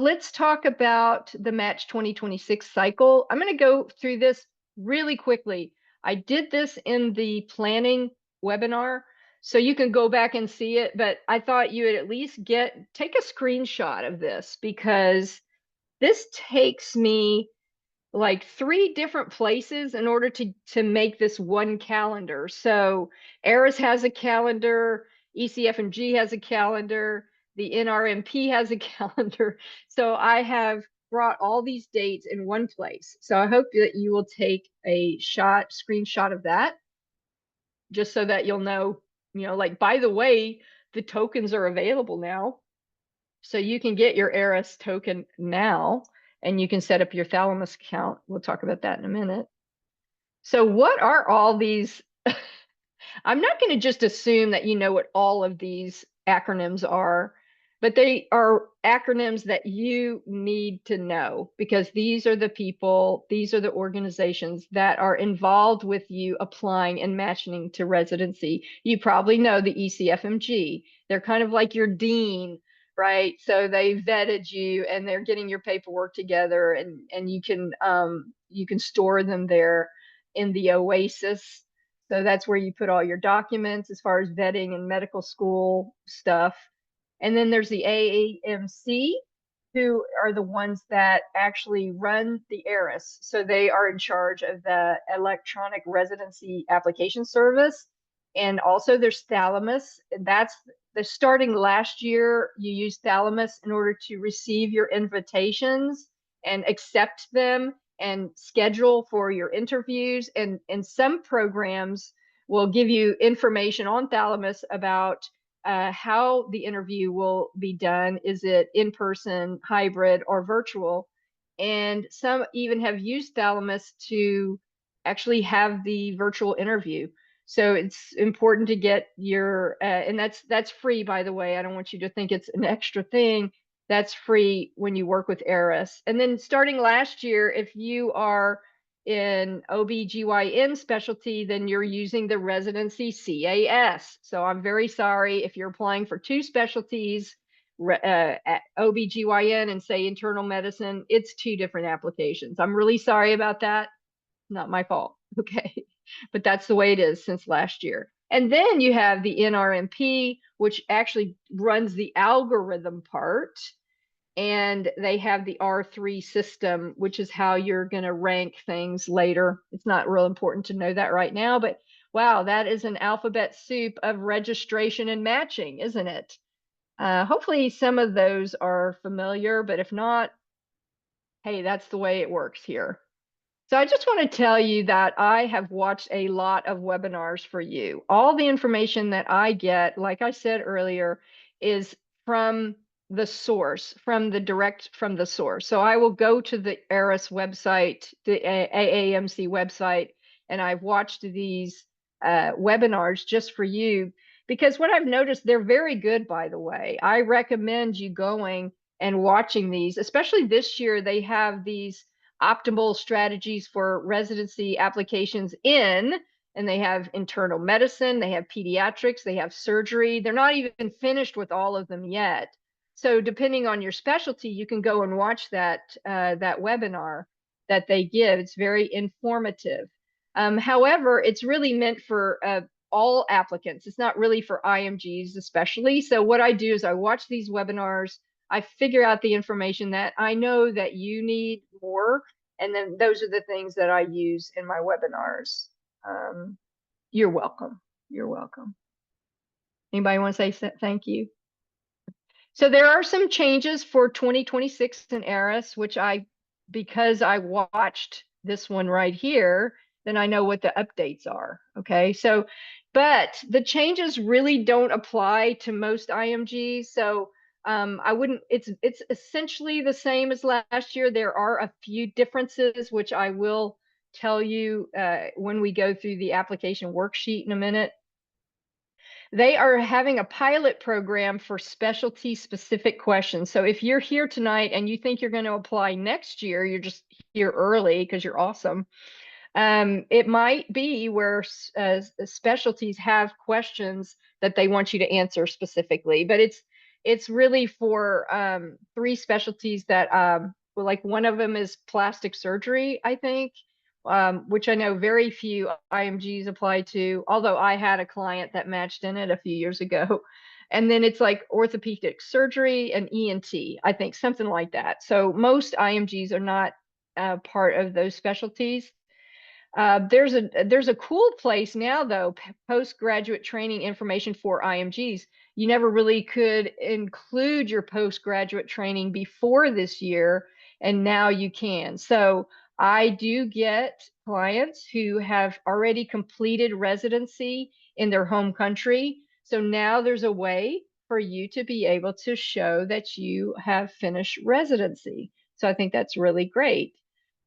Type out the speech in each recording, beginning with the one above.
let's talk about the Match 2026 cycle. I'm going to go through this really quickly. I did this in the planning webinar, so you can go back and see it, but I thought you would at least take a screenshot of this because this takes me like 3 different places in order to make this one calendar. So ARIS has a calendar, ECFMG has a calendar, the NRMP has a calendar. So I have brought all these dates in one place. So I hope that you will take a screenshot of that, just so that you'll know, like, by the way, the tokens are available now. So you can get your ARIS token now, and you can set up your Thalamus account. We'll talk about that in a minute. So what are all these? I'm not going to just assume that you know what all of these acronyms are, but they are acronyms that you need to know because these are the people, these are the organizations that are involved with you applying and matching to residency. You probably know the ECFMG. They're kind of like your dean, right? So they vetted you and they're getting your paperwork together, and you can store them there in the Oasis. So that's where you put all your documents as far as vetting and medical school stuff. And then there's the AAMC, who are the ones that actually run the ARIS. So they are in charge of the electronic residency application service. And also there's Thalamus. That's starting last year, you used Thalamus in order to receive your invitations and accept them and schedule for your interviews. And some programs will give you information on Thalamus about how the interview will be done. Is it in person, hybrid, or virtual? And some even have used Thalamus to actually have the virtual interview. So it's important to get your, and that's free, by the way. I don't want you to think it's an extra thing. That's free when you work with ARIS. And then starting last year, if you are in OB/GYN specialty, then you're using the residency CAS. So I'm very sorry if you're applying for 2 specialties, OB/GYN and say internal medicine, it's 2 different applications. I'm really sorry about that. Not my fault. Okay. But that's the way it is since last year. And then you have the NRMP, which actually runs the algorithm part. And they have the R3 system, which is how you're going to rank things later. It's not real important to know that right now, but wow, that is an alphabet soup of registration and matching, isn't it? Hopefully some of those are familiar, but if not, hey, that's the way it works here. So I just want to tell you that I have watched a lot of webinars for you. All the information that I get, like I said earlier, is from the source, direct from the source. So I will go to the ARIS website, the AAMC website, and I've watched these webinars just for you because what I've noticed, they're very good, by the way. I recommend you going and watching these, especially this year. They have these optimal strategies for residency applications and they have internal medicine, they have pediatrics, they have surgery. They're not even finished with all of them yet. So depending on your specialty, you can go and watch that webinar that they give. It's very informative. However, it's really meant for all applicants. It's not really for IMGs especially. So what I do is I watch these webinars, I figure out the information that I know that you need more, and then those are the things that I use in my webinars. You're welcome. You're welcome. Anybody want to say thank you? So there are some changes for 2026 in ARIS, which because I watched this one right here, then I know what the updates are. Okay, so, but the changes really don't apply to most IMGs. So I wouldn't, it's essentially the same as last year. There are a few differences, which I will tell you when we go through the application worksheet in a minute. They are having a pilot program for specialty specific questions. So if you're here tonight and you think you're going to apply next year, you're just here early because you're awesome. It might be where specialties have questions that they want you to answer specifically, but It's really for 3 specialties that well, like one of them is plastic surgery, I think, which I know very few IMGs apply to, although I had a client that matched in it a few years ago. And then it's like orthopedic surgery and ENT, I think, something like that. So most IMGs are not part of those specialties. There's a cool place now though, postgraduate training information for IMGs. You never really could include your postgraduate training before this year, and now you can. So I do get clients who have already completed residency in their home country. So now there's a way for you to be able to show that you have finished residency. So I think that's really great.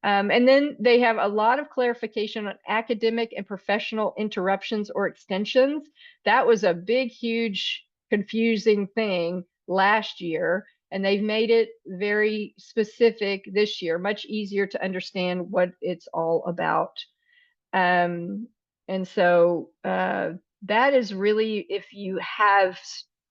And then they have a lot of clarification on academic and professional interruptions or extensions. That was a big, huge, confusing thing last year, and they've made it very specific this year, much easier to understand what it's all about. And so that is really, if you have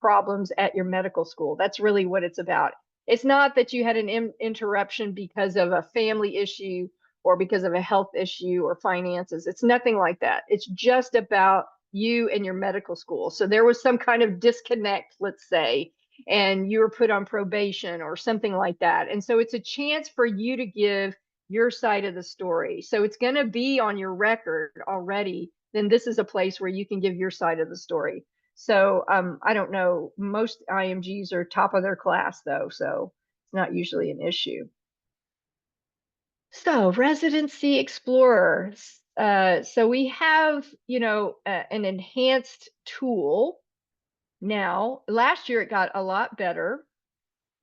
problems at your medical school, that's really what it's about. It's not that you had an interruption because of a family issue or because of a health issue or finances. It's nothing like that. It's just about you and your medical school. So there was some kind of disconnect, let's say, and you were put on probation or something like that. And so it's a chance for you to give your side of the story. So it's going to be on your record already. Then this is a place where you can give your side of the story. So I don't know. Most IMGs are top of their class, though, so it's not usually an issue. So Residency Explorer. So we have, an enhanced tool now. Last year it got a lot better.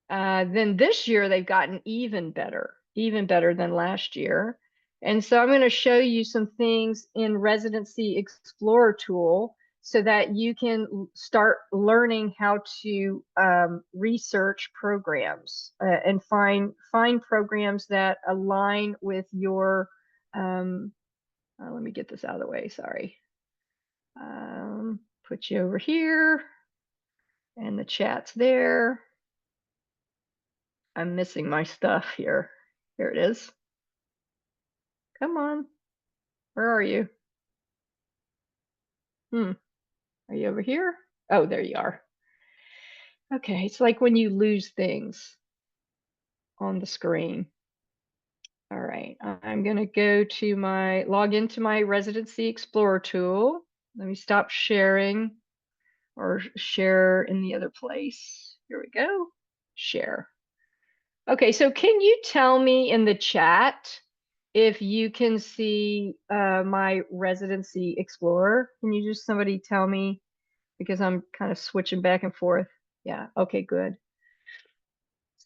Then this year they've gotten even better than last year. And so I'm going to show you some things in Residency Explorer tool so that you can start learning how to research programs and find programs that align with your, let me get this out of the way, sorry. Put you over here, and the chat's there. I'm missing my stuff here. Here it is. Come on. Where are you? Are you over here? Oh, there you are. Okay, it's like when you lose things on the screen. All right, I'm gonna go to log into my Residency Explorer tool. Let me stop sharing or share in the other place. Here we go, share. Okay, so can you tell me in the chat if you can see my Residency Explorer? Can you just somebody tell me, because I'm kind of switching back and forth. Yeah, okay, good.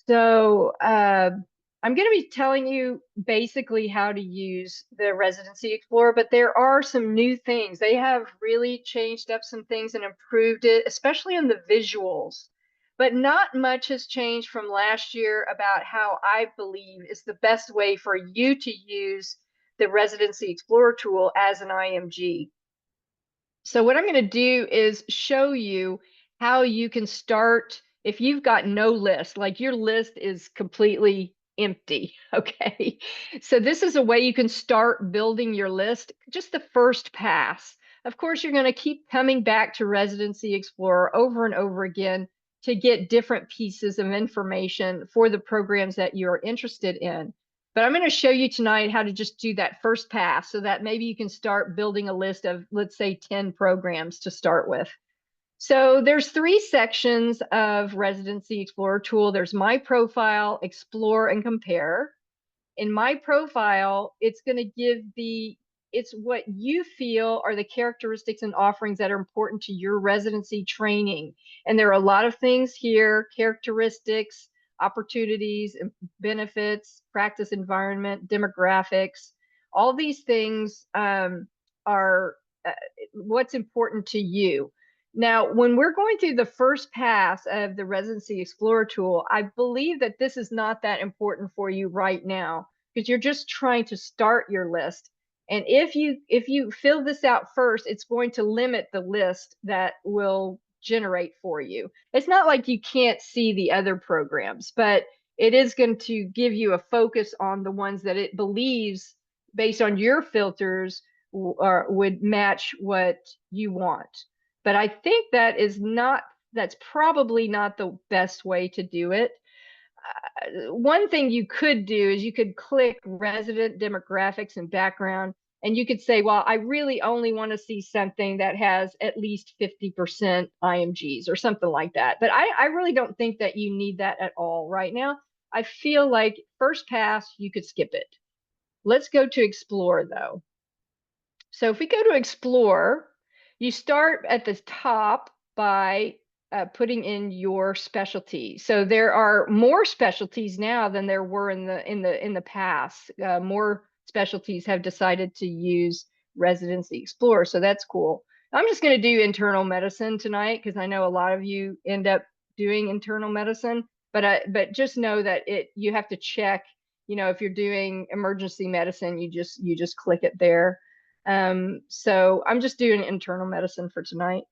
So I'm going to be telling you basically how to use the Residency Explorer, but there are some new things. They have really changed up some things and improved it, especially in the visuals. But not much has changed from last year about how I believe is the best way for you to use the Residency Explorer tool as an IMG. So what I'm going to do is show you how you can start if you've got no list, like your list is completely empty. Okay. So this is a way you can start building your list, just the first pass. Of course, you're going to keep coming back to Residency Explorer over and over again to get different pieces of information for the programs that you're interested in. But I'm going to show you tonight how to just do that first pass so that maybe you can start building a list of, let's say, 10 programs to start with. So there's 3 sections of Residency Explorer tool. There's My Profile, Explore, and Compare. In My Profile, it's going to give it's what you feel are the characteristics and offerings that are important to your residency training. And there are a lot of things here, characteristics, opportunities, benefits, practice environment, demographics. All these things are what's important to you. Now, when we're going through the first pass of the Residency Explorer tool, I believe that this is not that important for you right now because you're just trying to start your list. And if you fill this out first, it's going to limit the list that will generate for you. It's not like you can't see the other programs, but it is going to give you a focus on the ones that it believes, based on your filters, would match what you want. But I think that's probably not the best way to do it. One thing you could do is you could click resident demographics and background, and you could say, well, I really only want to see something that has at least 50% IMGs or something like that. But I really don't think that you need that at all right now. I feel like first pass, you could skip it. Let's go to Explore, though. So if we go to Explore, you start at the top by putting in your specialty. So there are more specialties now than there were in the past. More specialties have decided to use Residency Explorer, so that's cool. I'm just going to do internal medicine tonight because I know a lot of you end up doing internal medicine, but just know that you have to check. You know, if you're doing emergency medicine, you just click it there. So I'm just doing internal medicine for tonight.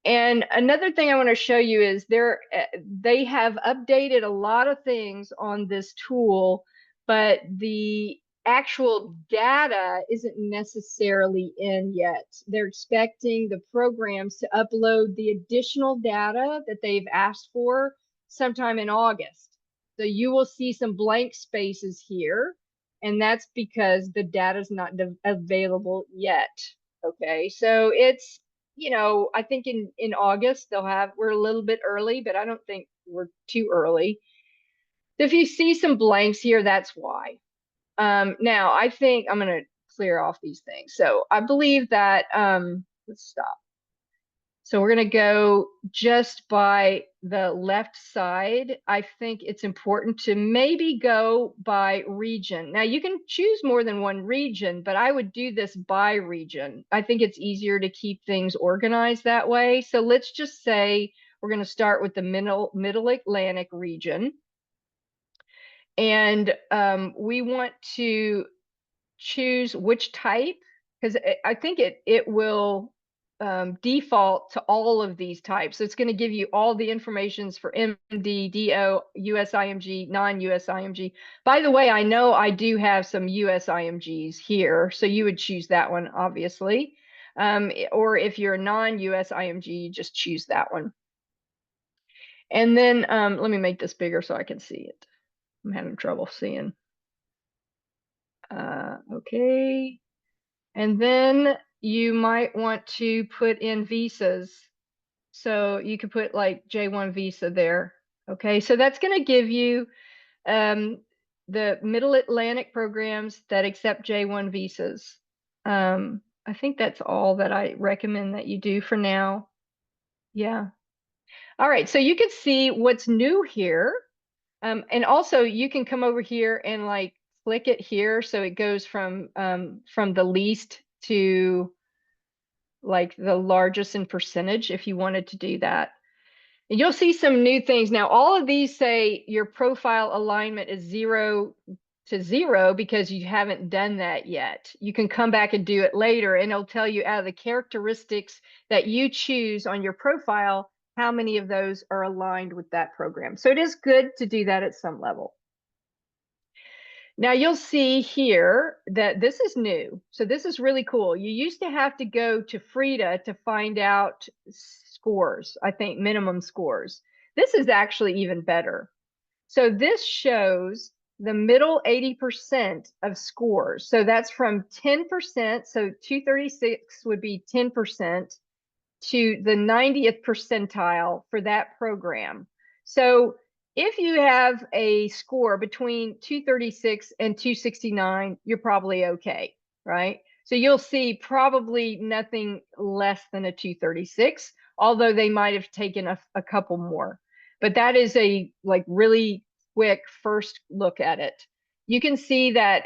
And another thing I want to show you is they have updated a lot of things on this tool, but the actual data isn't necessarily in yet. They're expecting the programs to upload the additional data that they've asked for sometime in August. So you will see some blank spaces here, and that's because the data is not available yet. Okay, so it's, I think in August we're a little bit early, but I don't think we're too early. If you see some blanks here, that's why. Now I think I'm going to clear off these things. So I believe that, let's stop. So we're going to go just by the left side. I think it's important to maybe go by region. Now you can choose more than one region, but I would do this by region. I think it's easier to keep things organized that way. So let's just say we're going to start with the Middle Atlantic region. And we want to choose which type, because I think it will default to all of these types. So it's going to give you all the informations for MD, DO, US IMG, non-US IMG. By the way, I know I do have some US IMGs here, so you would choose that one, obviously. Or if you're a non-US IMG, you just choose that one. And then let me make this bigger so I can see it. I'm having trouble seeing. Okay. And then you might want to put in visas. So you could put like J1 visa there. Okay, so that's going to give you the Middle Atlantic programs that accept J1 visas. I think that's all that I recommend that you do for now. Yeah. All right, so you can see what's new here. And also you can come over here and like click it here. So it goes from the least to like the largest in percentage if you wanted to do that. And you'll see some new things. Now, all of these say your profile alignment is 0 to 0 because you haven't done that yet. You can come back and do it later, and it'll tell you out of the characteristics that you choose on your profile, how many of those are aligned with that program. So it is good to do that at some level. Now you'll see here that this is new. So this is really cool. You used to have to go to Frida to find out scores, I think minimum scores. This is actually even better. So this shows the middle 80% of scores. So that's from 10%, so 236 would be 10%, to the 90th percentile for that program. So if you have a score between 236 and 269, you're probably okay, right? So you'll see probably nothing less than a 236, although they might have taken a couple more. But that is a like really quick first look at it. You can see that,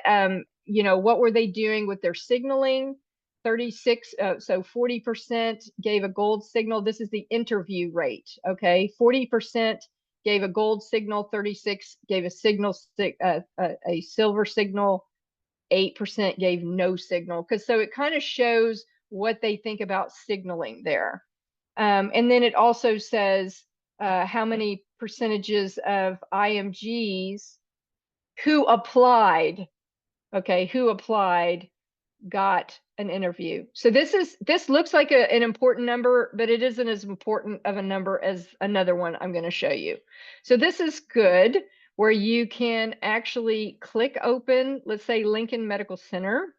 what were they doing with their signaling? 36, so 40% gave a gold signal. This is the interview rate, okay? 40% gave a gold signal, 36 gave a silver signal, 8% gave no signal. So it kind of shows what they think about signaling there. And then it also says how many percentages of IMGs who applied, okay, who applied got an interview. So this looks like an important number, but it isn't as important of a number as another one I'm going to show you. So this is good, where you can actually click open, let's say Lincoln Medical Center.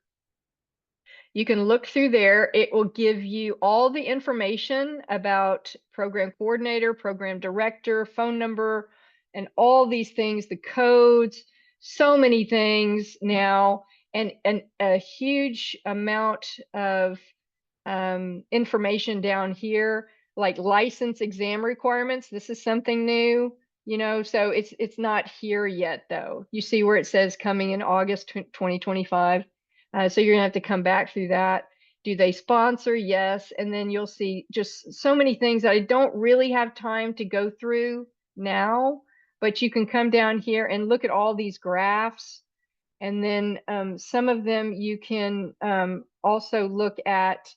You can look through there. It will give you all the information about program coordinator, program director, phone number, and all these things, the codes, so many things now, and a huge amount of information down here, like license exam requirements. This is something new, you know, so it's not here yet though. You see where it says coming in August 2025. So you're gonna have to come back through that. Do they sponsor? Yes. And then you'll see just so many things that I don't really have time to go through now, but you can come down here and look at all these graphs. And then some of them you can also look at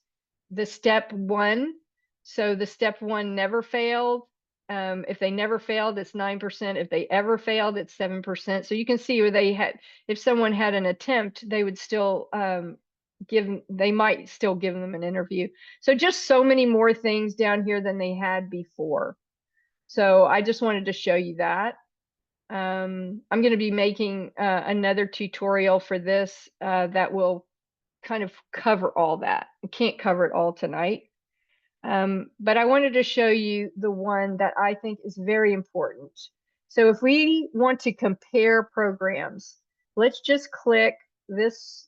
the step one. So the step one never failed. If they never failed, it's 9%. If they ever failed, it's 7%. So you can see where they had, if someone had an attempt, they would still they might still give them an interview. So just so many more things down here than they had before. So I just wanted to show you that. I'm going to be making another tutorial for this that will kind of cover all that. I can't cover it all tonight. But I wanted to show you the one that I think is very important. So if we want to compare programs, let's just click this.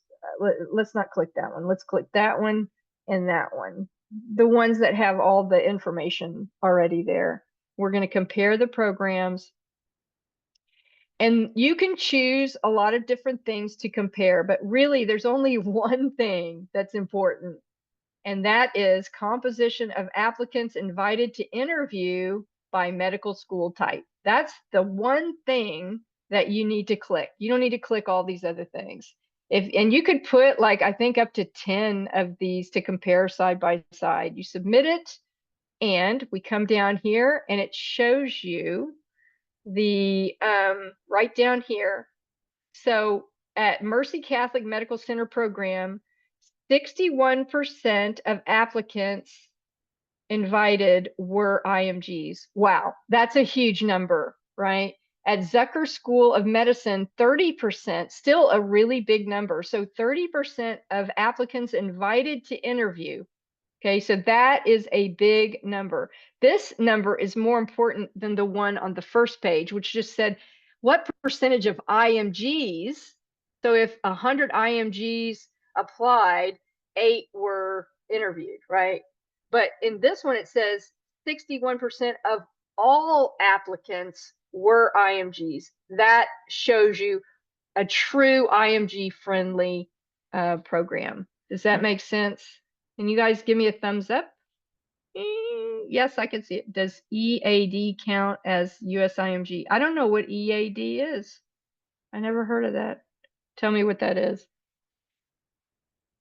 Let's not click that one. Let's click that one and that one. The ones that have all the information already there. We're going to compare the programs. And you can choose a lot of different things to compare, but really there's only one thing that's important, and that is composition of applicants invited to interview by medical school type. That's the one thing that you need to click. You don't need to click all these other things. And you could put like, I think up to 10 of these to compare side by side. You submit it, and we come down here and it shows you the right down here. So at Mercy Catholic Medical Center program, 61% of applicants invited were IMGs. Wow, that's a huge number, right? At Zucker School of Medicine, 30%, still a really big number. So 30% of applicants invited to interview. Okay, so that is a big number. This number is more important than the one on the first page, which just said what percentage of IMGs. So if 100 IMGs applied, 8 were interviewed, right? But in this one, it says 61% of all applicants were IMGs. That shows you a true IMG friendly program. Does that make sense? Can you guys give me a thumbs up? Yes, I can see it. Does EAD count as USIMG? I don't know what EAD is. I never heard of that. Tell me what that is.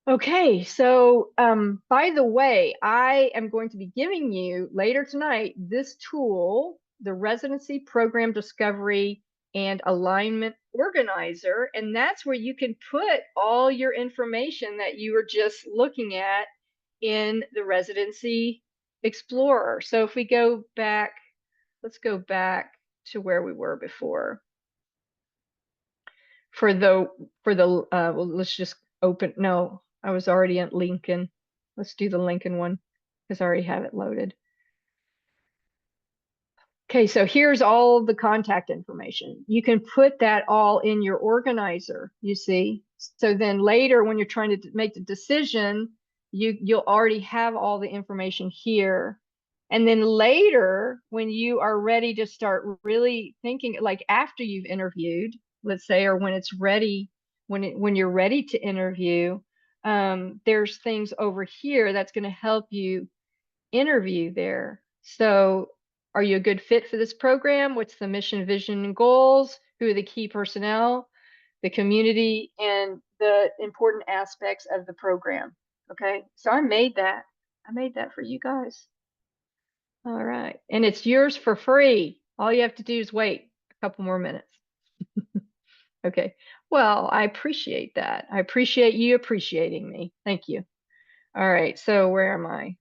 Okay, so by the way, I am going to be giving you later tonight this tool, the Residency Program Discovery and Alignment Organizer, and that's where you can put all your information that you were just looking at in the Residency Explorer. So if we go back, let's go back to where we were before. Well, let's just open, no, I was already at Lincoln. Let's do the Lincoln one because I already have it loaded. Okay, so here's all the contact information. You can put that all in your organizer, you see. So then later when you're trying to make the decision, you'll already have all the information here. And then later when you are ready to start really thinking, like after you've interviewed, let's say, or when it's ready, when you're ready to interview, there's things over here that's going to help you interview there. So are you a good fit for this program? What's the mission, vision, and goals? Who are the key personnel, the community, and the important aspects of the program? Okay, so I made that for you guys. All right. And it's yours for free. All you have to do is wait a couple more minutes. Okay. Well, I appreciate that. I appreciate you appreciating me. Thank you. All right. So where am I?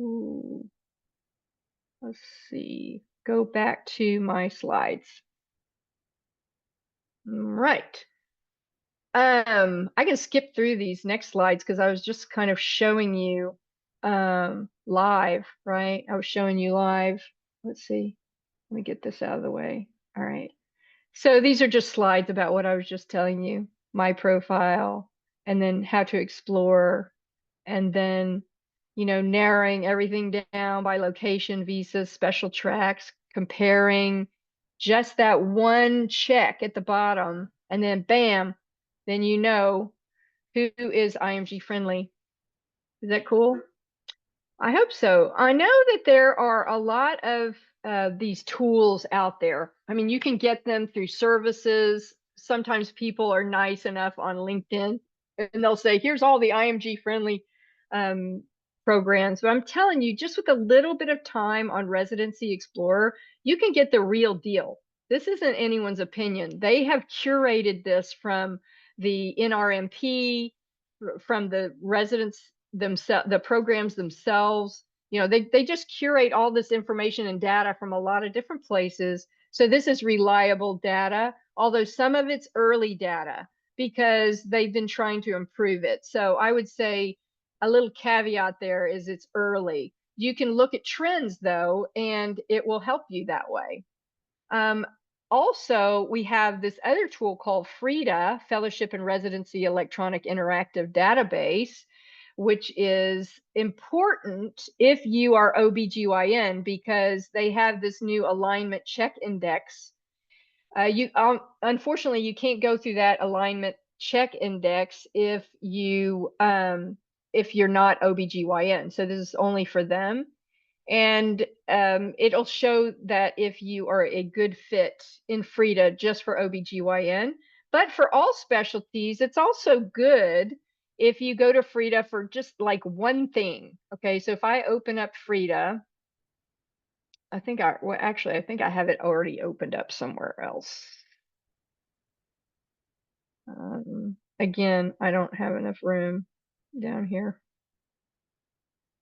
Ooh, let's see. Go back to my slides. Right. I can skip through these next slides because I was just kind of showing you live, right? I was showing you live. Let's see. Let me get this out of the way. All right. So these are just slides about what I was just telling you, my profile, and then how to explore, and then, narrowing everything down by location, visas, special tracks, comparing just that one check at the bottom, and then bam, then you know who is IMG friendly. Is that cool? I hope so. I know that there are a lot of these tools out there. I mean, you can get them through services. Sometimes people are nice enough on LinkedIn and they'll say, here's all the IMG friendly um, programs. But I'm telling you, just with a little bit of time on Residency Explorer, you can get the real deal. This isn't anyone's opinion. They have curated this from the NRMP, from the residents themselves, the programs themselves. They just curate all this information and data from a lot of different places. So this is reliable data, although some of it's early data because they've been trying to improve it. So I would say a little caveat there is it's early. You can look at trends though, and it will help you that way. Also, we have this other tool called FRIDA, Fellowship and Residency Electronic Interactive Database, which is important if you are OBGYN because they have this new alignment check index. Unfortunately, you can't go through that alignment check index if you're not OBGYN. So this is only for them. And it'll show that if you are a good fit in FRIDA just for OBGYN. But for all specialties, it's also good if you go to FRIDA for just like one thing. Okay, so if I open up FRIDA, I think I have it already opened up somewhere else. Again, I don't have enough room down here.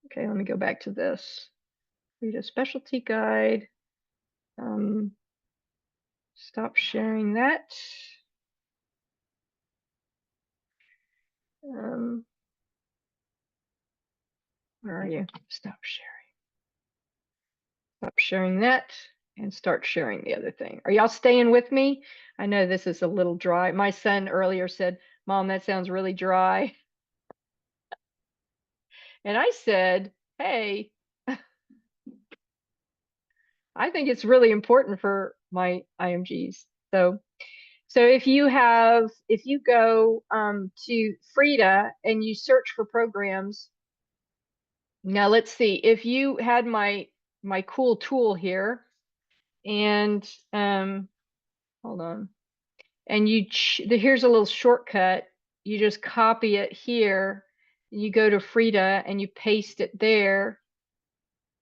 Okay, let me go back to this. FRIDA specialty guide. Stop sharing that. Where are you? Stop sharing. Stop sharing that and start sharing the other thing. Are y'all staying with me? I know this is a little dry. My son earlier said, Mom, that sounds really dry. And I said, hey, I think it's really important for my IMGs. So if you go to FRIDA and you search for programs, now let's see, if you had my cool tool here and hold on, and here's a little shortcut. You just copy it here, you go to FRIDA and you paste it there,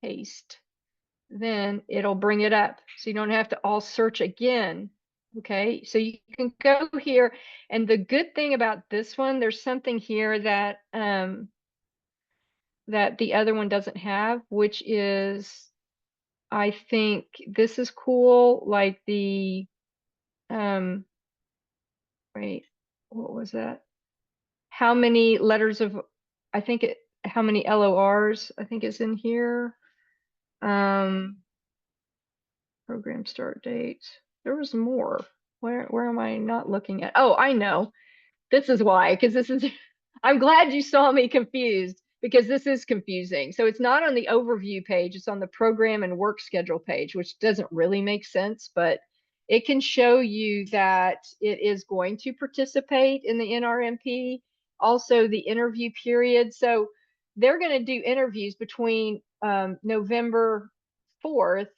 paste, then it'll bring it up. So you don't have to all search again. Okay, so you can go here, and the good thing about this one, there's something here that that the other one doesn't have, which is, I think this is cool, like the wait, what was that? How many letters of, how many LORs I think is in here. Program start date. There was more. Where am I not looking at? Oh, I know. This is why, because this is, I'm glad you saw me confused because this is confusing. So it's not on the overview page, it's on the program and work schedule page, which doesn't really make sense, but it can show you that it is going to participate in the NRMP, also the interview period. So they're going to do interviews between November 4th.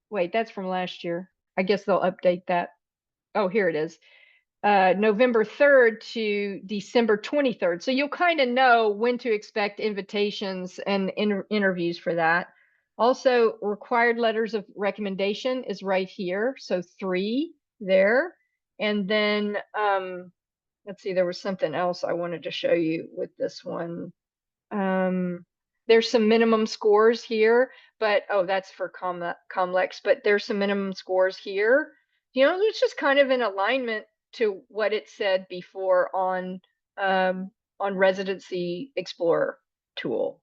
Wait, that's from last year. I guess they'll update that. Oh, here it is. November 3rd to December 23rd. So you'll kind of know when to expect invitations and interviews for that. Also, required letters of recommendation is right here. So 3 there. And then, let's see, there was something else I wanted to show you with this one. There's some minimum scores here, but oh, that's for Comlex, but there's some minimum scores here. You know, it's just kind of in alignment to what it said before on Residency Explorer tool.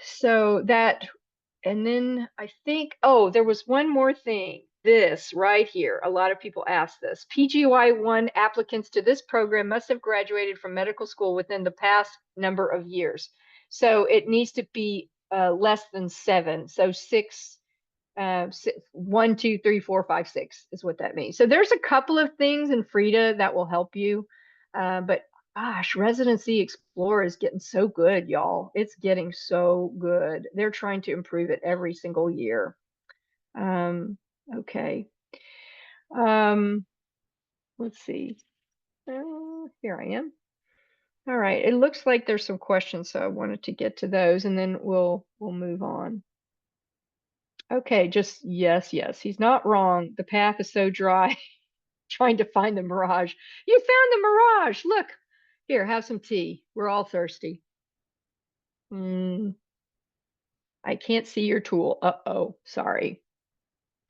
So that, and then I think, oh, there was one more thing. This right here. A lot of people ask this. PGY1 applicants to this program must have graduated from medical school within the past number of years. So it needs to be less than 7. So 6, 1, 2, 3, 4, 5, 6 is what that means. So there's a couple of things in Frida that will help you. But gosh, Residency Explorer is getting so good, y'all. It's getting so good. They're trying to improve it every single year. Okay. Let's see. Here I am. All right. It looks like there's some questions, so I wanted to get to those, and then we'll move on. Okay, just yes. He's not wrong. The path is so dry. Trying to find the mirage. You found the mirage. Look. Here, have some tea. We're all thirsty. I can't see your tool. Uh-oh, sorry.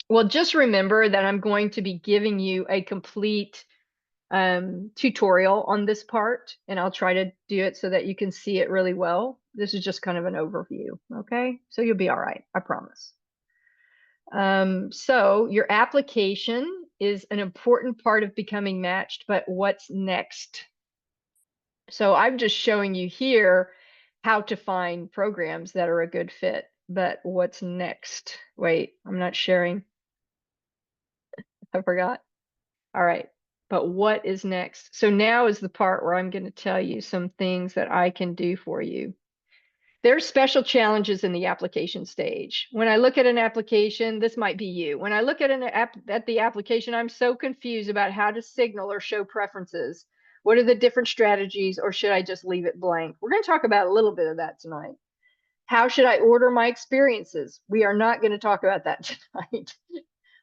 Well, just remember that I'm going to be giving you a complete tutorial on this part, and I'll try to do it so that you can see it really well. This is just kind of an overview, okay? So you'll be all right, I promise. So your application is an important part of becoming matched, but what's next? So I'm just showing you here how to find programs that are a good fit, but what's next? Wait, I'm not sharing. I forgot. All right, but what is next? So now is the part where I'm going to tell you some things that I can do for you. There's special challenges in the application stage. When I look at an application, this might be you. When I look at the application, I'm so confused about how to signal or show preferences. What are the different strategies, or should I just leave it blank? We're going to talk about a little bit of that tonight. How should I order my experiences? We are not going to talk about that tonight.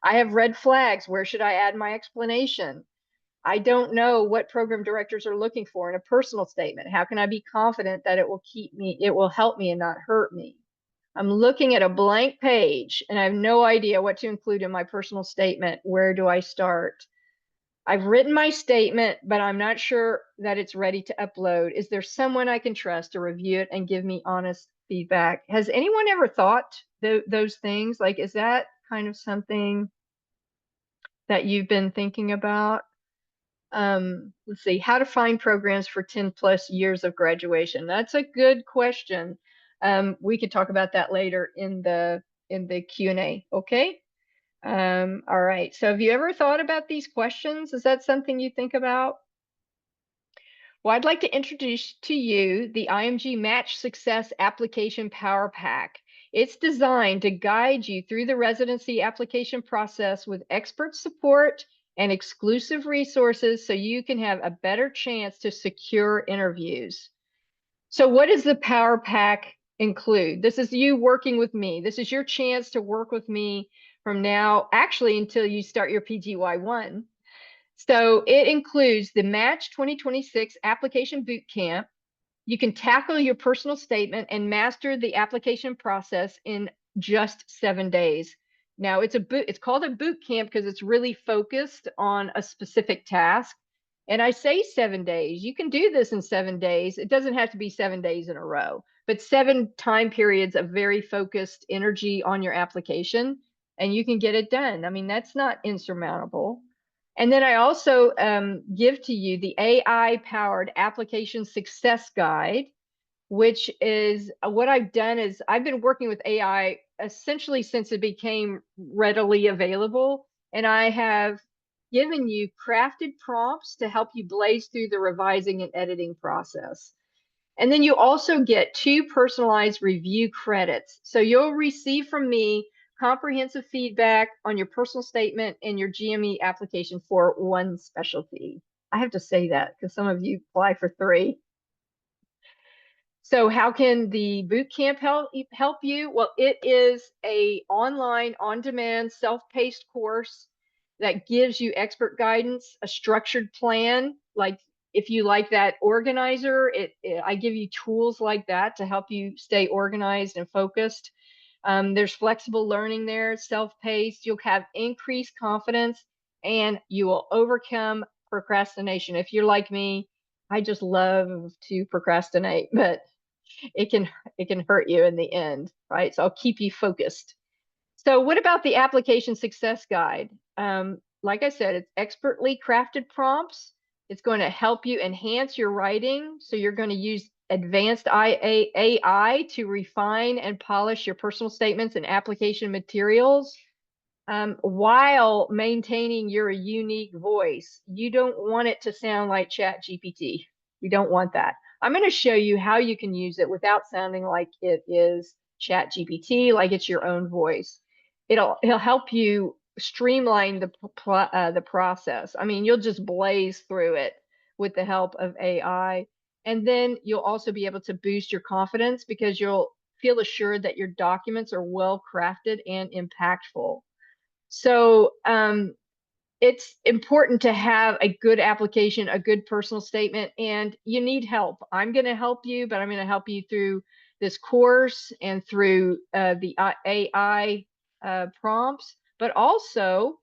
I have red flags. Where should I add my explanation? I don't know what program directors are looking for in a personal statement. How can I be confident that it will help me and not hurt me? I'm looking at a blank page and I have no idea what to include in my personal statement. Where do I start? I've written my statement, but I'm not sure that it's ready to upload. Is there someone I can trust to review it and give me honest feedback? Has anyone ever thought those things? Like, is that kind of something that you've been thinking about? Let's see, how to find programs for 10 plus years of graduation. That's a good question. We could talk about that later in the Q&A, okay? All right, so have you ever thought about these questions? Is that something you think about? Well, I'd like to introduce to you the IMG Match Success Application PowerPack. It's designed to guide you through the residency application process with expert support and exclusive resources so you can have a better chance to secure interviews. So what does the PowerPack include? This is you working with me. This is your chance to work with me from now, actually until you start your PGY1. So it includes the Match 2026 Application Bootcamp. You can tackle your personal statement and master the application process in just 7 days. Now it's called a boot camp because it's really focused on a specific task. And I say 7 days. You can do this in 7 days. It doesn't have to be 7 days in a row, but 7 time periods of very focused energy on your application, and you can get it done. I mean, that's not insurmountable. And then I also give to you the AI-powered application success guide, which is what I've done is I've been working with AI essentially since it became readily available. And I have given you crafted prompts to help you blaze through the revising and editing process. And then you also get 2 personalized review credits. So you'll receive from me comprehensive feedback on your personal statement and your GME application for 1 specialty. I have to say that because some of you apply for 3. So how can the boot camp help you? Well, it is a online, on-demand, self-paced course that gives you expert guidance, a structured plan. Like if you like that organizer, I give you tools like that to help you stay organized and focused. There's flexible learning there, self-paced. You'll have increased confidence and you will overcome procrastination. If you're like me, I just love to procrastinate, but it can it can hurt you in the end, right? So I'll keep you focused. So what about the application success guide? Like I said, it's expertly crafted prompts. It's going to help you enhance your writing. So you're going to use advanced AI to refine and polish your personal statements and application materials, while maintaining your unique voice. You don't want it to sound like Chat GPT. You don't want that. I'm going to show you how you can use it without sounding like it is Chat GPT, like it's your own voice. It'll help you streamline the process. I mean, you'll just blaze through it with the help of AI. And then you'll also be able to boost your confidence because you'll feel assured that your documents are well crafted and impactful. So it's important to have a good application, a good personal statement, and you need help. I'm going to help you, but I'm going to help you through this course and through the AI prompts, but also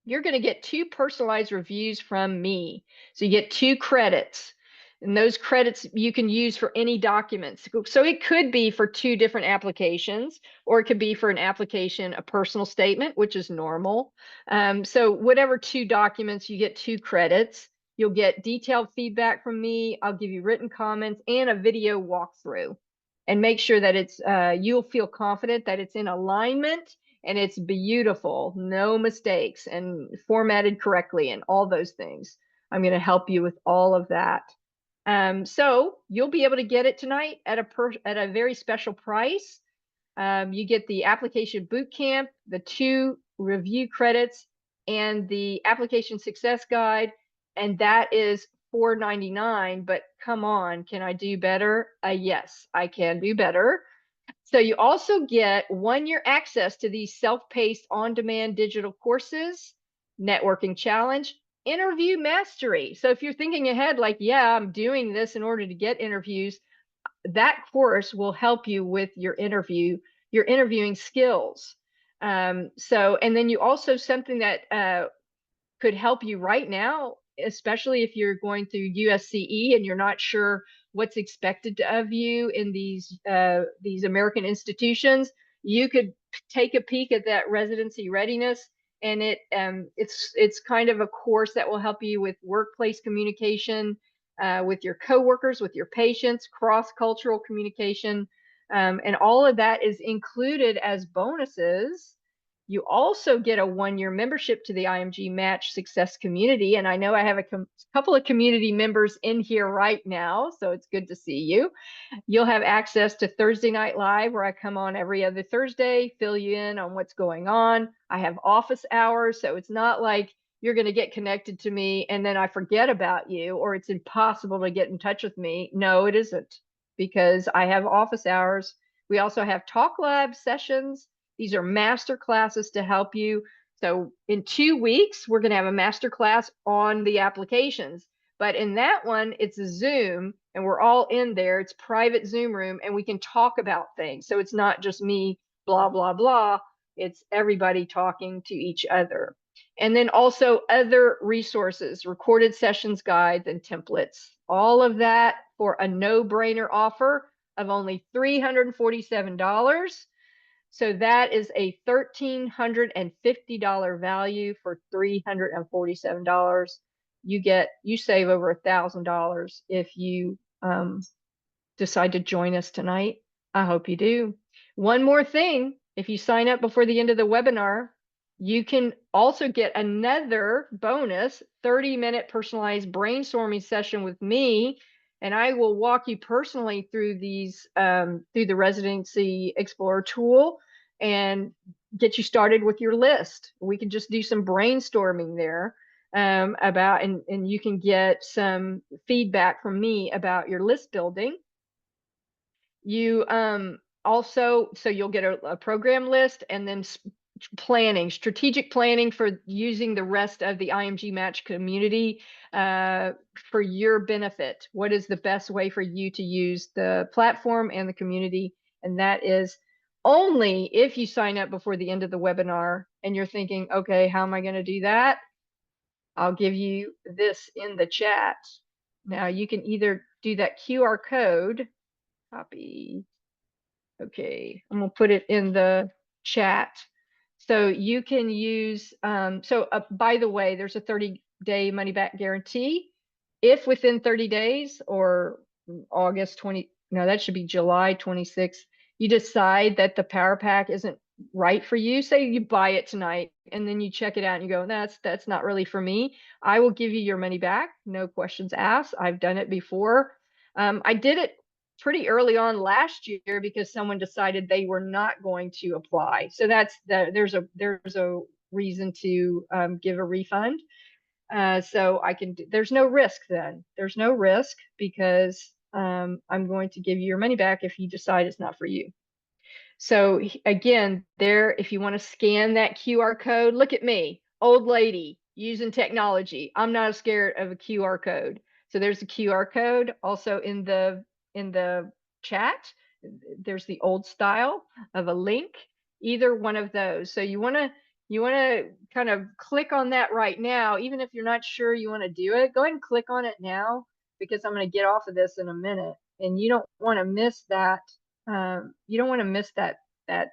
you're going to get 2 personalized reviews from me. So you get 2 credits. And those credits you can use for any documents. So it could be for 2 different applications, or it could be for an application, a personal statement, which is normal. So whatever 2 documents, you get 2 credits. You'll get detailed feedback from me. I'll give you written comments and a video walkthrough, and make sure that it's you'll feel confident that it's in alignment and it's beautiful, no mistakes, and formatted correctly, and all those things. I'm going to help you with all of that. So you'll be able to get it tonight at a very special price. You get the application boot camp, the 2 review credits, and the application success guide, and that is $4.99. But come on, can I do better? Yes, I can do better. So you also get 1-year access to these self-paced on-demand digital courses, networking challenge, interview mastery. So if you're thinking ahead, like, yeah, I'm doing this in order to get interviews, that course will help you with your interviewing skills. And then you also, something that could help you right now, especially if you're going through USCE and you're not sure what's expected of you in these American institutions. You could take a peek at that residency readiness, and it's kind of a course that will help you with workplace communication, with your coworkers, with your patients, cross-cultural communication, and all of that is included as bonuses. You also get a 1-year membership to the IMG Match Success Community. And I know I have a couple of community members in here right now, so it's good to see you. You'll have access to Thursday Night Live, where I come on every other Thursday, fill you in on what's going on. I have office hours, so it's not like you're going to get connected to me and then I forget about you, or it's impossible to get in touch with me. No, it isn't, because I have office hours. We also have Talk Lab sessions. These are master classes to help you. So in 2 weeks, we're going to have a master class on the applications. But in that one, it's a Zoom and we're all in there. It's private Zoom room and we can talk about things. So it's not just me, blah, blah, blah. It's everybody talking to each other. And then also other resources, recorded sessions, guides, and templates. All of that for a no-brainer offer of only $347. So that is a $1,350 value for $347. You save over $1,000 if you decide to join us tonight. I hope you do. One more thing, if you sign up before the end of the webinar, you can also get another bonus 30-minute personalized brainstorming session with me, and I will walk you personally through these through the Residency Explorer tool and get you started with your list. We can just do some brainstorming there about, and you can get some feedback from me about your list building. You also, so you'll get a program list, and then strategic planning for using the rest of the IMG match community for your benefit. What is the best way for you to use the platform and the community? And that is only if you sign up before the end of the webinar and you're thinking, okay, how am I going to do that? I'll give you this in the chat. Now you can either do that QR code, copy. Okay, I'm gonna put it in the chat. So you can use, by the way, there's a 30-day money back guarantee. If within 30 days or August 20, no, that should be July 26th, you decide that the Power Pack isn't right for you, say you buy it tonight and then you check it out and you go, that's not really for me. I will give you your money back, no questions asked. I've done it before. I did it pretty early on last year because someone decided they were not going to apply. So there's a reason to give a refund. So I can there's no risk then. There's no risk because I'm going to give you your money back if you decide it's not for you. So again, there, if you want to scan that QR code, look at me, old lady using technology. I'm not scared of a QR code. So there's a QR code also in the chat. There's the old style of a link, either one of those. So you want to kind of click on that right now, even if you're not sure you want to do it. Go ahead and click on it now because I'm going to get off of this in a minute, and you don't want to miss that. You don't want to miss that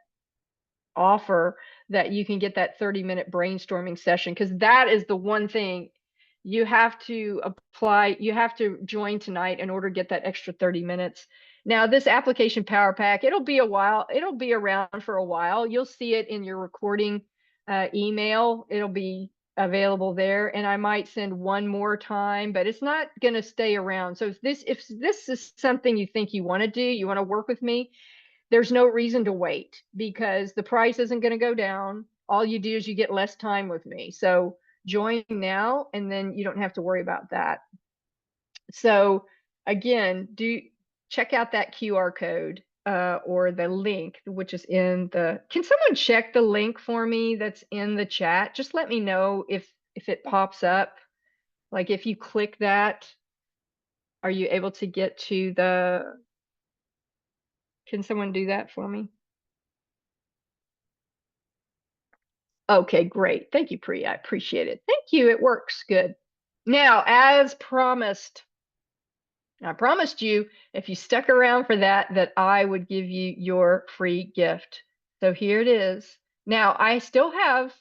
offer that you can get that 30-minute brainstorming session, because that is the one thing you have to apply. You have to join tonight in order to get that extra 30 minutes. Now, this application PowerPack, it'll be a while. It'll be around for a while. You'll see it in your recording email. It'll be available there, and I might send one more time, but it's not going to stay around. So if this is something you think you want to do, you want to work with me, there's no reason to wait because the price isn't going to go down. All you do is you get less time with me. So join now, and then you don't have to worry about that. So again, check out that QR code or the link, which is in the, can someone check the link for me that's in the chat? Just let me know if it pops up. Like if you click that, are you able to get to can someone do that for me? Okay, great. Thank you, Priya. I appreciate it. Thank you. It works good. Now, as promised, I promised you, if you stuck around for that I would give you your free gift. So here it is. Now, I still have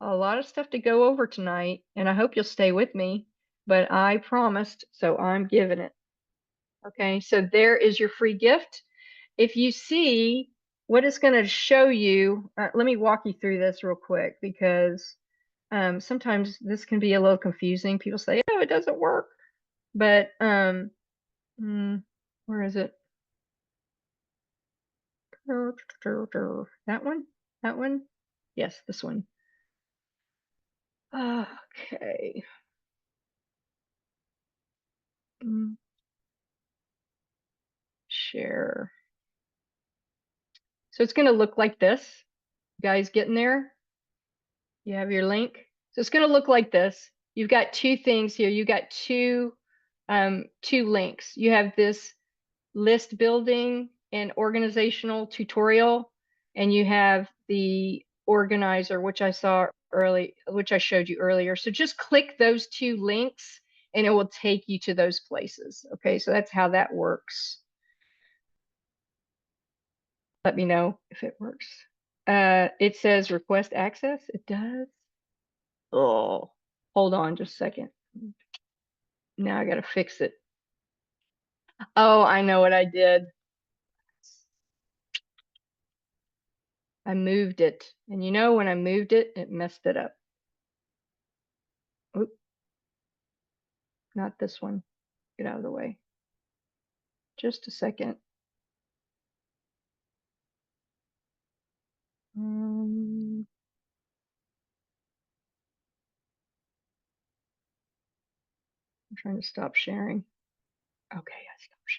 a lot of stuff to go over tonight, and I hope you'll stay with me, but I promised, so I'm giving it. Okay, so there is your free gift. If you see what it's going to show you, let me walk you through this real quick because sometimes this can be a little confusing. People say, oh, it doesn't work. But where is it? That one? That one? Yes, this one. Okay. Share. So it's going to look like this. You guys getting there? You have your link. So it's going to look like this. You've got two things here. You got two links. You have this list building and organizational tutorial, and you have the organizer, which I showed you earlier. So just click those two links and it will take you to those places. Okay, so that's how that works. Let me know if it works. It says request access. It does. Oh, hold on just a second. Now I gotta fix it. Oh, I know what I did. I moved it. And you know, when I moved it, it messed it up. Oop. Not this one. Get out of the way. Just a second. I'm trying to stop sharing. Okay, I stopped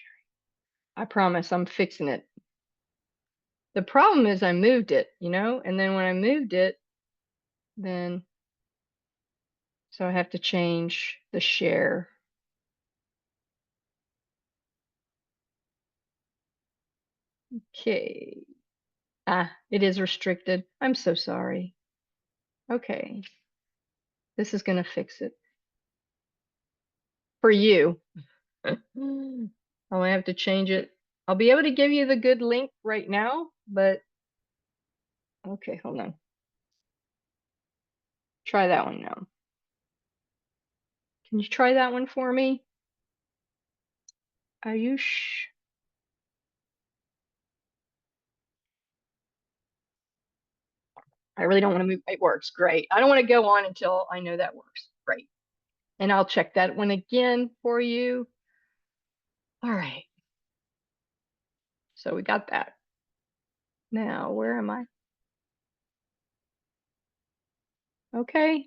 I promise I'm fixing it. The problem is I moved it, you know, and then when I moved it, then so I have to change the share. Okay. Ah, it is restricted. I'm so sorry. Okay. This is going to fix it for you. I have to change it. I'll be able to give you the good link right now, but okay, hold on. Try that one now. Can you try that one for me? Ayush. I really don't want to move. It works. Great. I don't want to go on until I know that works. Great. And I'll check that one again for you. All right. So we got that. Now, where am I? Okay.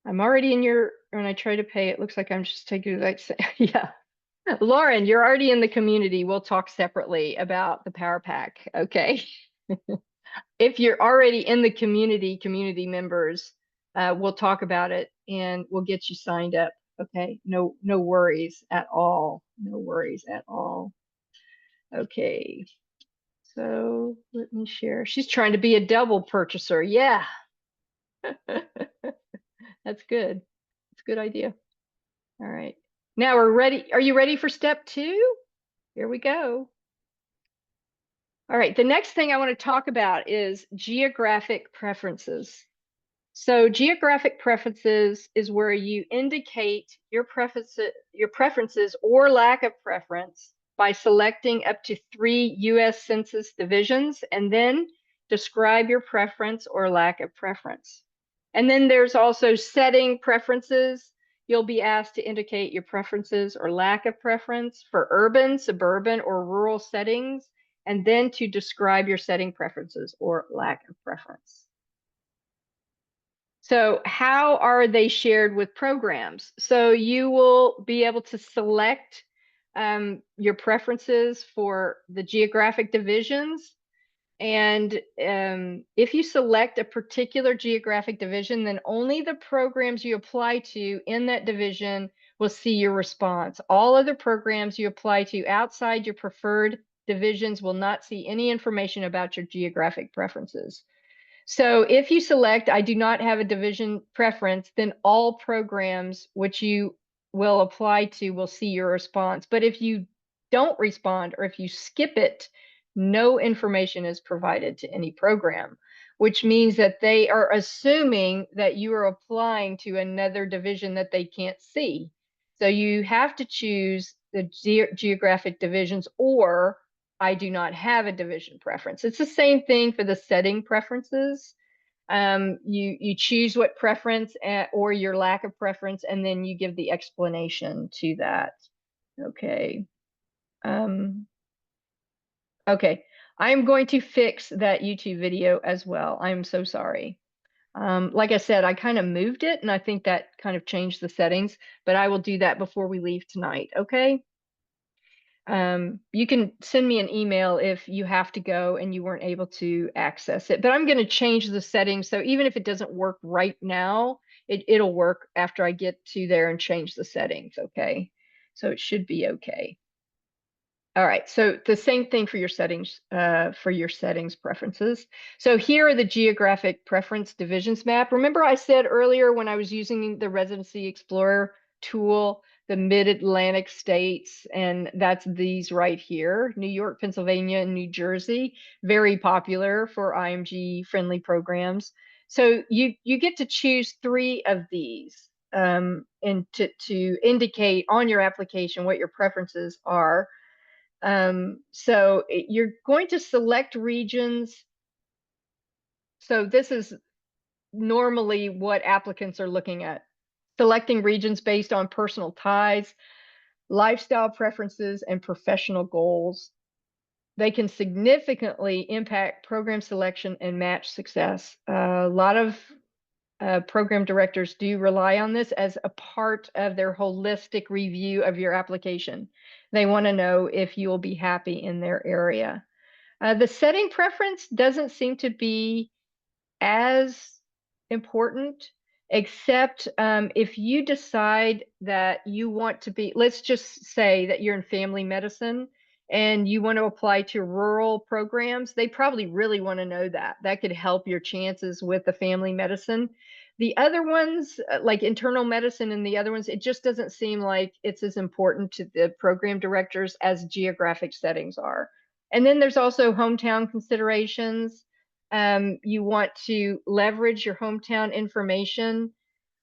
I'm already in your, when I try to pay, it looks like I'm just taking like, yeah. Lauren, you're already in the community. We'll talk separately about the PowerPack. Okay. If you're already in the community members, we'll talk about it and we'll get you signed up. Okay. No worries at all. No worries at all. Okay. So let me share. She's trying to be a double purchaser. Yeah. That's good. It's a good idea. All right. Now we're ready. Are you ready for step 2? Here we go. All right. The next thing I want to talk about is geographic preferences. So geographic preferences is where you indicate your preferences or lack of preference by selecting up to 3 US Census divisions and then describe your preference or lack of preference. And then there's also setting preferences. You'll be asked to indicate your preferences or lack of preference for urban, suburban, or rural settings, and then to describe your setting preferences or lack of preference. So how are they shared with programs? So you will be able to select your preferences for the geographic divisions. And if you select a particular geographic division, then only the programs you apply to in that division will see your response. All other programs you apply to outside your preferred divisions will not see any information about your geographic preferences. So if you select, I do not have a division preference, then all programs which you will apply to will see your response. But if you don't respond or if you skip it, no information is provided to any program, which means that they are assuming that you are applying to another division that they can't see. So you have to choose the geographic divisions or I do not have a division preference. It's the same thing for the setting preferences. You choose what preference or your lack of preference, and then you give the explanation to that. Okay. Okay. I'm going to fix that YouTube video as well. I'm so sorry. Like I said, I kind of moved it, and I think that kind of changed the settings, but I will do that before we leave tonight. Okay. You can send me an email if you have to go and you weren't able to access it, but I'm going to change the settings. So even if it doesn't work right now, it'll work after I get to there and change the settings. Okay. So it should be okay. All right, so the same thing for your settings preferences. So here are the geographic preference divisions map. Remember I said earlier when I was using the Residency Explorer tool, the mid-Atlantic states, and that's these right here, New York, Pennsylvania, and New Jersey, very popular for IMG friendly programs. So you get to choose 3 of these and to indicate on your application what your preferences are. So you're going to select regions. So this is normally what applicants are looking at. Selecting regions based on personal ties, lifestyle preferences, and professional goals. They can significantly impact program selection and match success. A lot of program directors do rely on this as a part of their holistic review of your application. They want to know if you will be happy in their area. The setting preference doesn't seem to be as important, except if you decide that you want to be, let's just say that you're in family medicine and you want to apply to rural programs, they probably really want to know that. That could help your chances with the family medicine. The other ones, like internal medicine and the other ones, it just doesn't seem like it's as important to the program directors as geographic settings are. And then there's also hometown considerations. You want to leverage your hometown information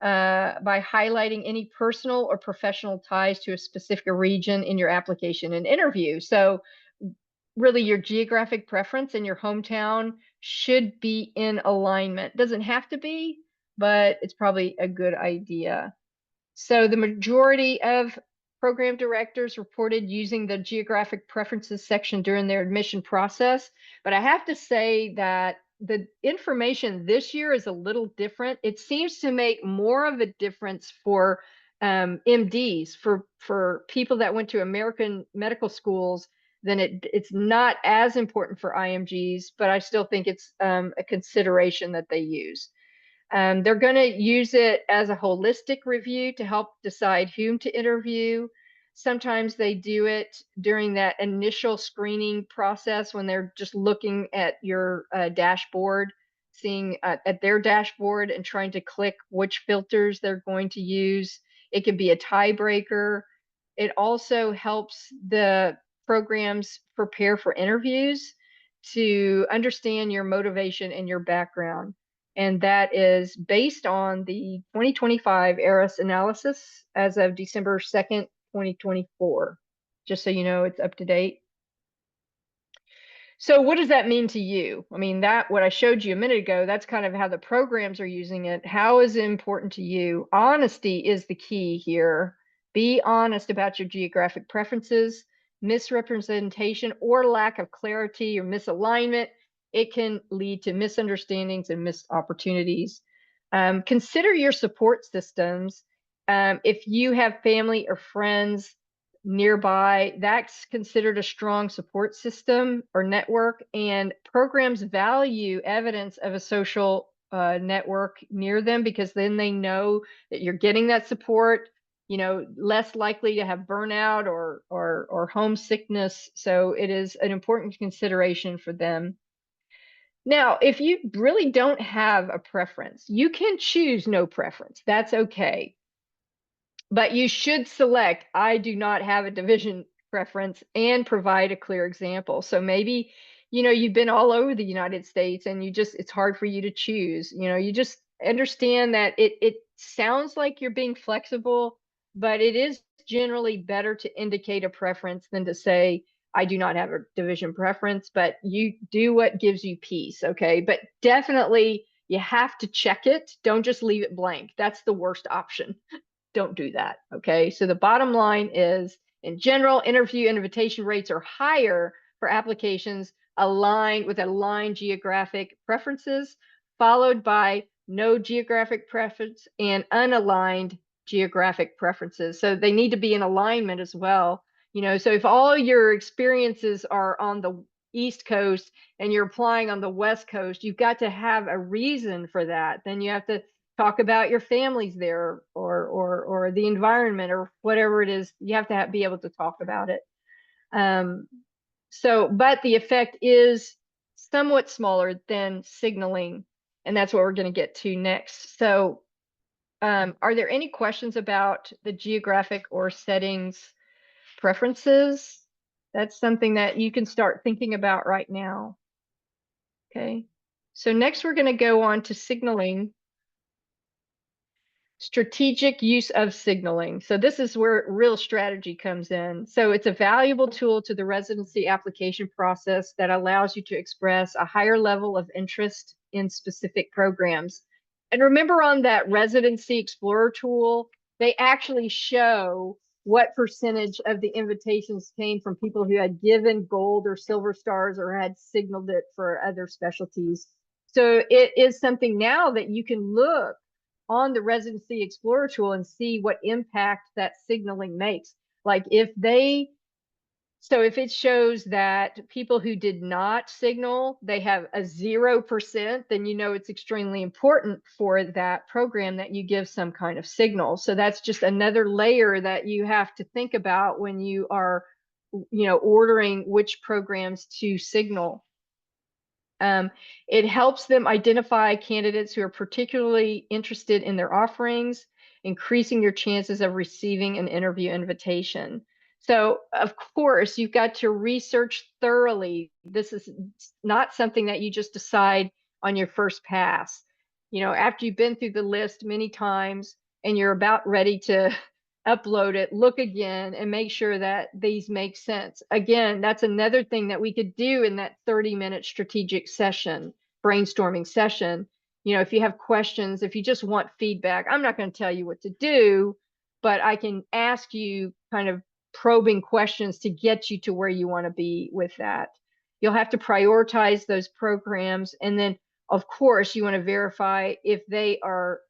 by highlighting any personal or professional ties to a specific region in your application and interview. So really your geographic preference in your hometown should be in alignment. Doesn't have to be, but it's probably a good idea. So the majority of program directors reported using the geographic preferences section during their admission process. But I have to say that the information this year is a little different. It seems to make more of a difference for MDs, for people that went to American medical schools, than it's not as important for IMGs, but I still think it's a consideration that they use. They're going to use it as a holistic review to help decide whom to interview. Sometimes they do it during that initial screening process when they're just looking at your dashboard, seeing at their dashboard and trying to click which filters they're going to use. It can be a tiebreaker. It also helps the programs prepare for interviews to understand your motivation and your background. And that is based on the 2025 ERAS analysis as of December 2nd, 2024. Just so you know, it's up to date. So what does that mean to you? I mean, what I showed you a minute ago, that's kind of how the programs are using it. How is it important to you? Honesty is the key here. Be honest about your geographic preferences. Misrepresentation or lack of clarity or misalignment, it can lead to misunderstandings and missed opportunities. Consider your support systems. If you have family or friends nearby, that's considered a strong support system or network, and programs value evidence of a social network near them because then they know that you're getting that support, less likely to have burnout or homesickness. So it is an important consideration for them. Now, if you really don't have a preference, you can choose no preference. That's okay. But you should select, I do not have a division preference, and provide a clear example. So maybe, you've been all over the United States and it's hard for you to choose. You just understand that it sounds like you're being flexible, but it is generally better to indicate a preference than to say, I do not have a division preference, but you do what gives you peace. Okay. But definitely you have to check it. Don't just leave it blank. That's the worst option. Don't do that. Okay. So the bottom line is, in general, interview invitation rates are higher for applications aligned with aligned geographic preferences, followed by no geographic preference and unaligned geographic preferences. So they need to be in alignment as well. So if all your experiences are on the East Coast and you're applying on the West Coast, you've got to have a reason for that. Then you have to talk about your families there or the environment or whatever it is. You have to be able to talk about it. But the effect is somewhat smaller than signaling, and that's what we're going to get to next. So are there any questions about the geographic or settings preferences? That's something that you can start thinking about right now. Okay. So next we're going to go on to signaling. Strategic use of signaling. So this is where real strategy comes in. So it's a valuable tool to the residency application process that allows you to express a higher level of interest in specific programs. And remember, on that Residency Explorer tool, they actually show what percentage of the invitations came from people who had given gold or silver stars or had signaled it for other specialties. So it is something now that you can look on the Residency Explorer tool and see what impact that signaling makes. Like if it shows that people who did not signal, they have a 0%, then you know it's extremely important for that program that you give some kind of signal. So that's just another layer that you have to think about when you are, ordering which programs to signal. It helps them identify candidates who are particularly interested in their offerings, increasing your chances of receiving an interview invitation. So, of course, you've got to research thoroughly. This is not something that you just decide on your first pass. After you've been through the list many times and you're about ready to upload it, look again and make sure that these make sense. Again, that's another thing that we could do in that 30-minute strategic session, brainstorming session. If you have questions, if you just want feedback, I'm not going to tell you what to do, but I can ask you kind of probing questions to get you to where you want to be with that. You'll have to prioritize those programs. And then, of course, you want to verify if they are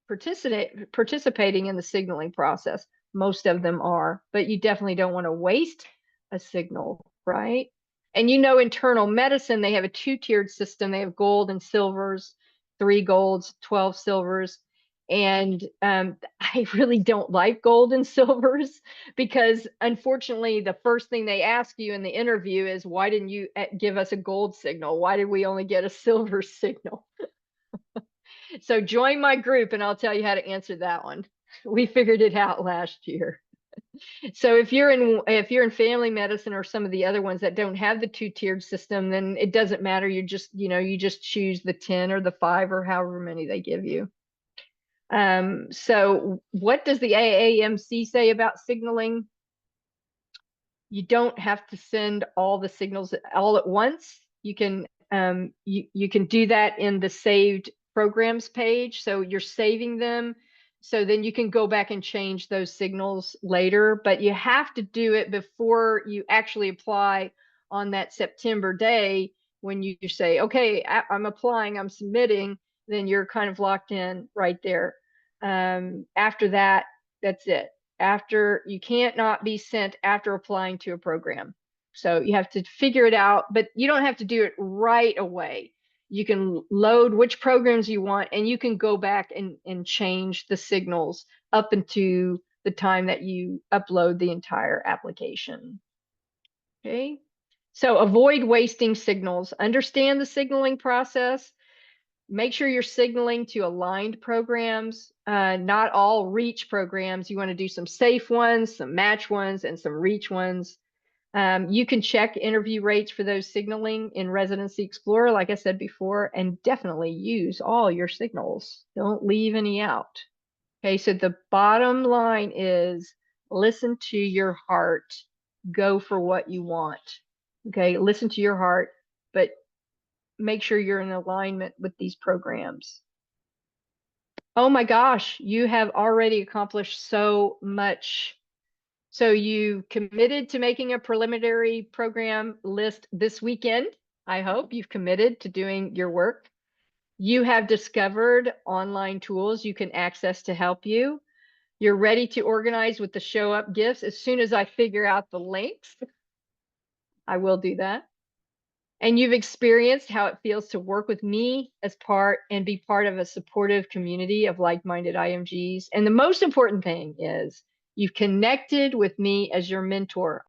participating in the signaling process. Most of them are, but you definitely don't want to waste a signal, right? And internal medicine, they have a 2-tiered system. They have gold and silvers, 3 golds, 12 silvers. And I really don't like gold and silvers because unfortunately, the first thing they ask you in the interview is, why didn't you give us a gold signal? Why did we only get a silver signal? So join my group and I'll tell you how to answer that one. We figured it out last year. So if you're in family medicine or some of the other ones that don't have the 2-tiered system, then it doesn't matter. You just choose the 10 or the 5 or however many they give you. So what does the AAMC say about signaling? You don't have to send all the signals all at once. You can you can do that in the saved programs page. So you're saving them. So then you can go back and change those signals later, but you have to do it before you actually apply on that September day. When you say, okay, I'm applying, I'm submitting, then you're kind of locked in right there. After that, that's it. You can't not be sent after applying to a program. So you have to figure it out, but you don't have to do it right away. You can load which programs you want, and you can go back and change the signals up into the time that you upload the entire application. Okay. So avoid wasting signals. Understand the signaling process. Make sure you're signaling to aligned programs, not all reach programs. You want to do some safe ones, some match ones, and some reach ones. You can check interview rates for those signaling in Residency Explorer, like I said before, and definitely use all your signals. Don't leave any out. Okay, so the bottom line is listen to your heart. Go for what you want. Okay, listen to your heart, but make sure you're in alignment with these programs. Oh my gosh, you have already accomplished so much. So you committed to making a preliminary program list this weekend. I hope you've committed to doing your work. You have discovered online tools you can access to help you. You're ready to organize with the show up gifts. As soon as I figure out the links, I will do that. And you've experienced how it feels to work with me and be part of a supportive community of like-minded IMGs. And the most important thing is you've connected with me as your mentor.